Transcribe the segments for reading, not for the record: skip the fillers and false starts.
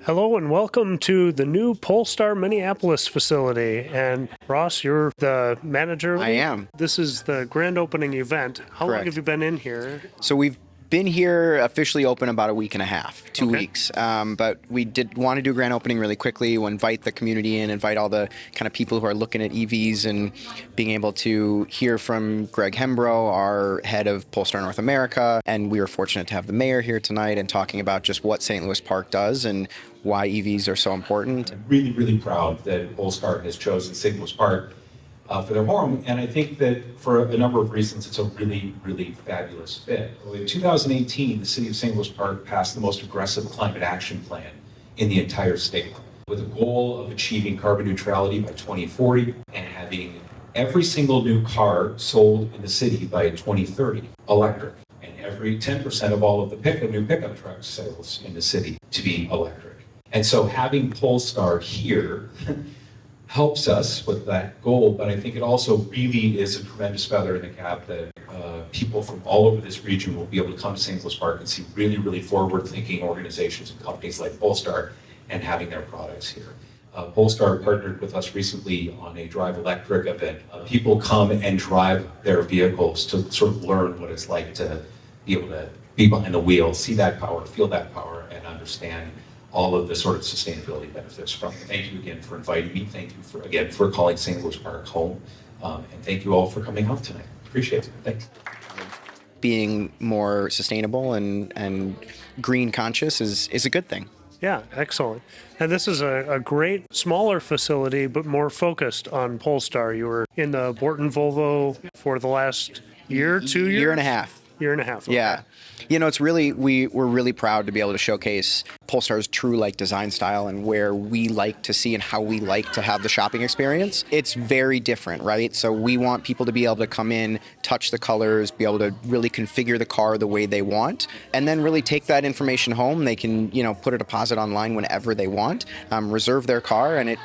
Hello and welcome to the new Polestar Minneapolis facility. And Ross, you're the manager. I am. This is the grand opening event. How long Correct. have you been in here? So we've been here officially open about a week and a half, 2 Okay. weeks. But we did want to do a grand opening really quickly. We'll invite the community in, invite all the kind of people who are looking at EVs and being able to hear from Greg Hembrow, our head of Polestar North America. And we were fortunate to have the mayor here tonight and talking about just what St. Louis Park does and why EVs are so important. I'm really, really proud that Polestar has chosen St. Louis Park for their home, and I think that for a number of reasons, it's a really, really fabulous fit. In 2018, the city of St. Louis Park passed the most aggressive climate action plan in the entire state, with a goal of achieving carbon neutrality by 2040 and having every single new car sold in the city by 2030 electric, and every 10% of all of the new pickup truck sales in the city to be electric. And so having Polestar here helps us with that goal, but I think it also really is a tremendous feather in the cap that people from all over this region will be able to come to St. Louis Park and see really, really forward-thinking organizations and companies like Polestar and having their products here. Polestar partnered with us recently on a Drive Electric event. People come and drive their vehicles to sort of learn what it's like to be able to be behind the wheel, see that power, feel that power, and understand all of the sort of sustainability benefits from it. Thank you again for inviting me. Thank you again for calling St. Louis Park home. And thank you all for coming out tonight. Appreciate it. Thanks. Being more sustainable and green conscious is a good thing. Yeah, excellent. And this is a great, smaller facility, but more focused on Polestar. You were in the Borton Volvo for the last year, 2 years? Year and a half. Year and a half. Okay. Yeah. You know, it's really, we're really proud to be able to showcase Polestar's true design style and where we like to see and how we like to have the shopping experience. It's very different, right? So we want people to be able to come in, touch the colors, be able to really configure the car the way they want, and then really take that information home. They can, put a deposit online whenever they want, reserve their car, and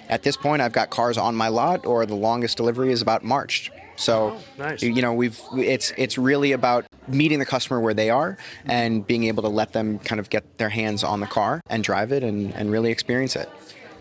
at this point, I've got cars on my lot, or the longest delivery is about March. So, nice. It's really about meeting the customer where they are and being able to let them kind of get their hands on the car and drive it and really experience it.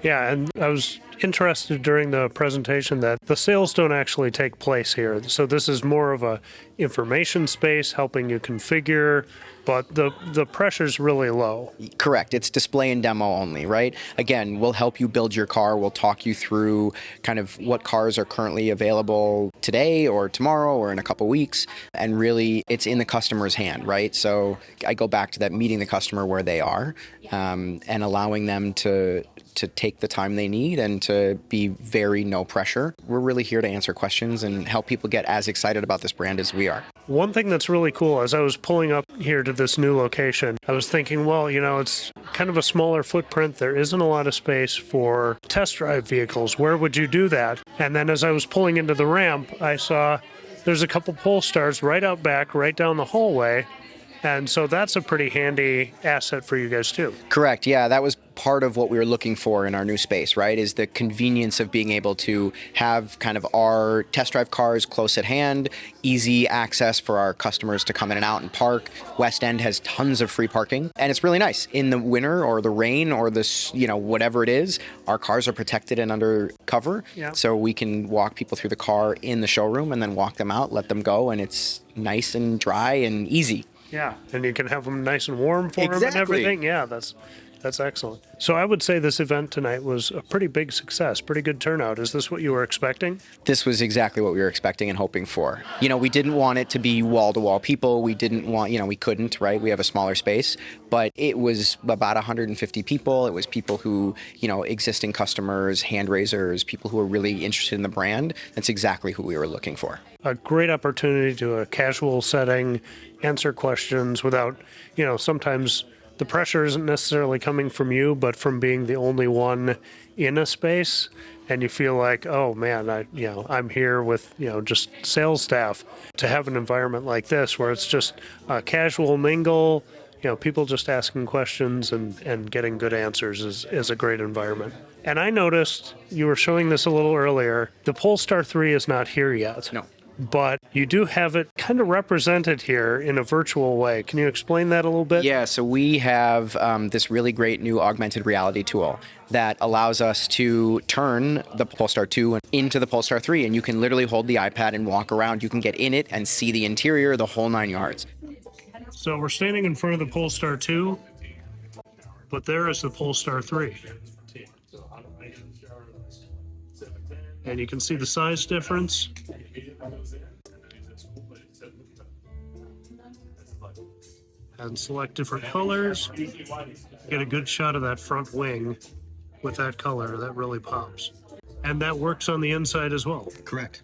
Yeah, and I was interested during the presentation that the sales don't actually take place here. So this is more of a information space helping you configure, but the pressure's really low. Correct. It's display and demo only, right? Again, we'll help you build your car. We'll talk you through kind of what cars are currently available today or tomorrow or in a couple weeks. And really, it's in the customer's hand, right? So I go back to that meeting the customer where they are and allowing them to take the time they need and to be very no pressure. We're really here to answer questions and help people get as excited about this brand as we are. One thing that's really cool, as I was pulling up here to this new location, I was thinking, well, it's kind of a smaller footprint. There isn't a lot of space for test drive vehicles. Where would you do that? And then as I was pulling into the ramp, I saw there's a couple Polestars right out back, right down the hallway. And so that's a pretty handy asset for you guys too. Correct. Yeah, that was part of what we were looking for in our new space, right? Is the convenience of being able to have kind of our test drive cars close at hand, easy access for our customers to come in and out and park. West End has tons of free parking, and it's really nice. In the winter or the rain or this, whatever it is, our cars are protected and under cover. Yeah. So we can walk people through the car in the showroom and then walk them out, let them go, and it's nice and dry and easy. Yeah, and you can have them nice and warm for them and Exactly. everything. Yeah, that's excellent. So I would say this event tonight was a pretty big success, pretty good turnout. Is this what you were expecting? This was exactly what we were expecting and hoping for. We didn't want it to be wall-to-wall people. We didn't want, we couldn't, right? We have a smaller space, but it was about 150 people. It was people who, existing customers, hand raisers, people who are really interested in the brand. That's exactly who we were looking for. A great opportunity to a casual setting, answer questions without, sometimes the pressure isn't necessarily coming from you, but from being the only one in a space, and you feel like, oh man, I'm here with just sales staff. To have an environment like this where it's just a casual mingle, people just asking questions and getting good answers is a great environment. And I noticed you were showing this a little earlier. The Polestar 3 is not here yet. No. but you do have it kind of represented here in a virtual way. Can you explain that a little bit? Yeah, so we have this really great new augmented reality tool that allows us to turn the Polestar 2 into the Polestar 3, and you can literally hold the iPad and walk around. You can get in it and see the interior, the whole 9 yards. So we're standing in front of the Polestar 2, but there is the Polestar 3. And you can see the size difference. And select different colors. Get a good shot of that front wing with that color. That really pops. And that works on the inside as well. Correct.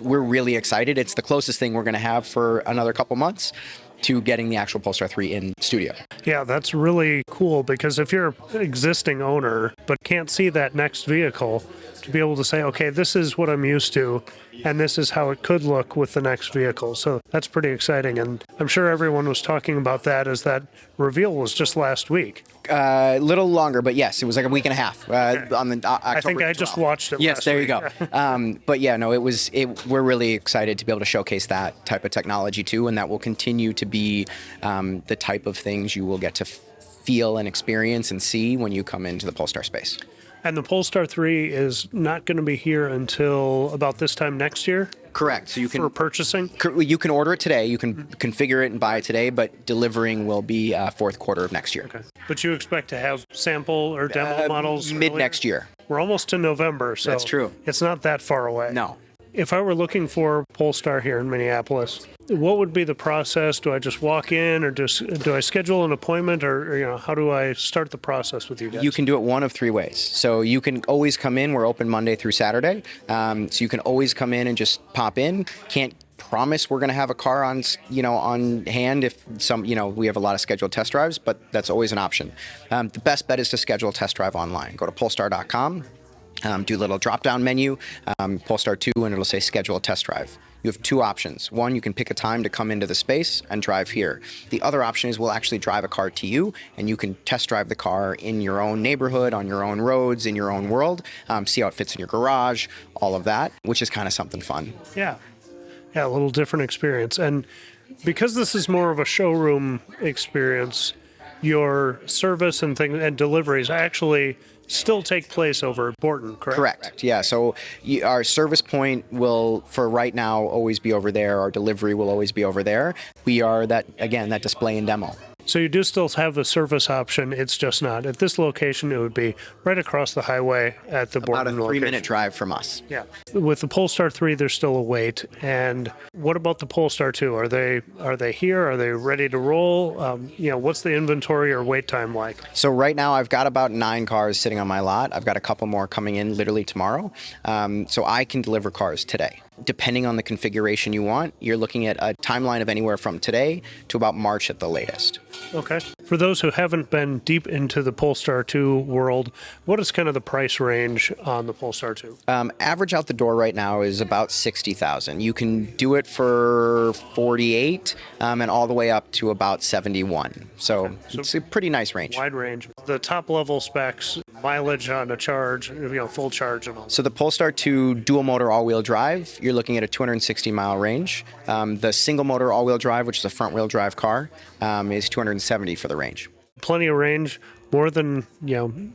We're really excited. It's the closest thing we're going to have for another couple months to getting the actual Polestar 3 in studio. Yeah, that's really cool, because if you're an existing owner but can't see that next vehicle, to be able to say, okay, this is what I'm used to, and this is how it could look with the next vehicle. So that's pretty exciting, and I'm sure everyone was talking about that as that reveal was just last week. A little longer, but yes, it was like a week and a half on the October I think I 12th. just watched it Yes, last there week. you go. But yeah, no, we're really excited to be able to showcase that type of technology too, and that will continue to be the type of things you will get to feel and experience and see when you come into the Polestar space. And the Polestar 3 is not going to be here until about this time next year? Correct. So you can For purchasing? You can order it today. You can configure it and buy it today, but delivering will be fourth quarter of next year. Okay. But you expect to have sample or demo models Mid earlier? next year. We're almost to November, so That's true. It's not that far away. No. If I were looking for Polestar here in Minneapolis, what would be the process? Do I just walk in, or do I schedule an appointment, or how do I start the process with you guys? You can do it one of three ways. So you can always come in. We're open Monday through Saturday. So you can always come in and just pop in. Can't promise we're going to have a car on hand if we have a lot of scheduled test drives, but that's always an option. The best bet is to schedule a test drive online. Go to polestar.com. Do a little drop-down menu, Polestar 2, and it'll say schedule a test drive. You have two options. One, you can pick a time to come into the space and drive here. The other option is we'll actually drive a car to you, and you can test drive the car in your own neighborhood, on your own roads, in your own world, see how it fits in your garage, all of that, which is kind of something fun. Yeah, a little different experience. And because this is more of a showroom experience, your service and deliveries actually still take place over at Borton, correct? Correct. Yeah. So our service point will, for right now, always be over there. Our delivery will always be over there. We are that display and demo. So you do still have a service option. It's just not at this location. It would be right across the highway at the Borton About a location. 3-minute drive from us. Yeah. With the Polestar 3, there's still a wait. And what about the Polestar 2? Are they here? Are they ready to roll? What's the inventory or wait time like? So right now I've got about 9 cars sitting on my lot. I've got a couple more coming in literally tomorrow. So I can deliver cars today. Depending on the configuration you want, you're looking at a timeline of anywhere from today to about March at the latest. Okay. For those who haven't been deep into the Polestar 2 world, what is kind of the price range on the Polestar 2? Average out the door right now is about $60,000. You can do it for $48,000 and all the way up to about $71,000. So it's a pretty nice range. Wide range. The top level specs, mileage on a charge, full charge and all. So the Polestar 2 dual motor all-wheel drive, you're looking at a 260-mile range. The single motor all-wheel drive, which is a front-wheel drive car, is 270 for the range. Plenty of range, more than,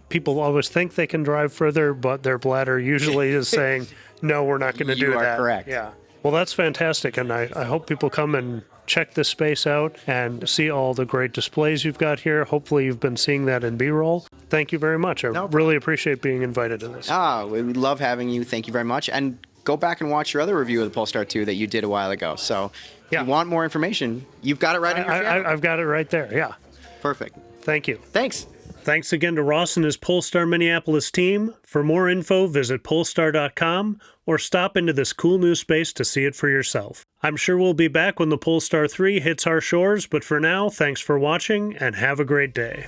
people always think they can drive further, but their bladder usually is saying, no, we're not going to do that. You are correct. Yeah. Well, that's fantastic, and I hope people come and check this space out and see all the great displays you've got here. Hopefully you've been seeing that in B-roll. Thank you very much. I really appreciate being invited to this. We love having you. Thank you very much. And go back and watch your other review of the Polestar 2 that you did a while ago. So if you want more information, you've got it right in your channel. I've got it right there, yeah. Perfect. Thank you. Thanks. Thanks again to Ross and his Polestar Minneapolis team. For more info, visit polestar.com or stop into this cool new space to see it for yourself. I'm sure we'll be back when the Polestar 3 hits our shores, but for now, thanks for watching and have a great day.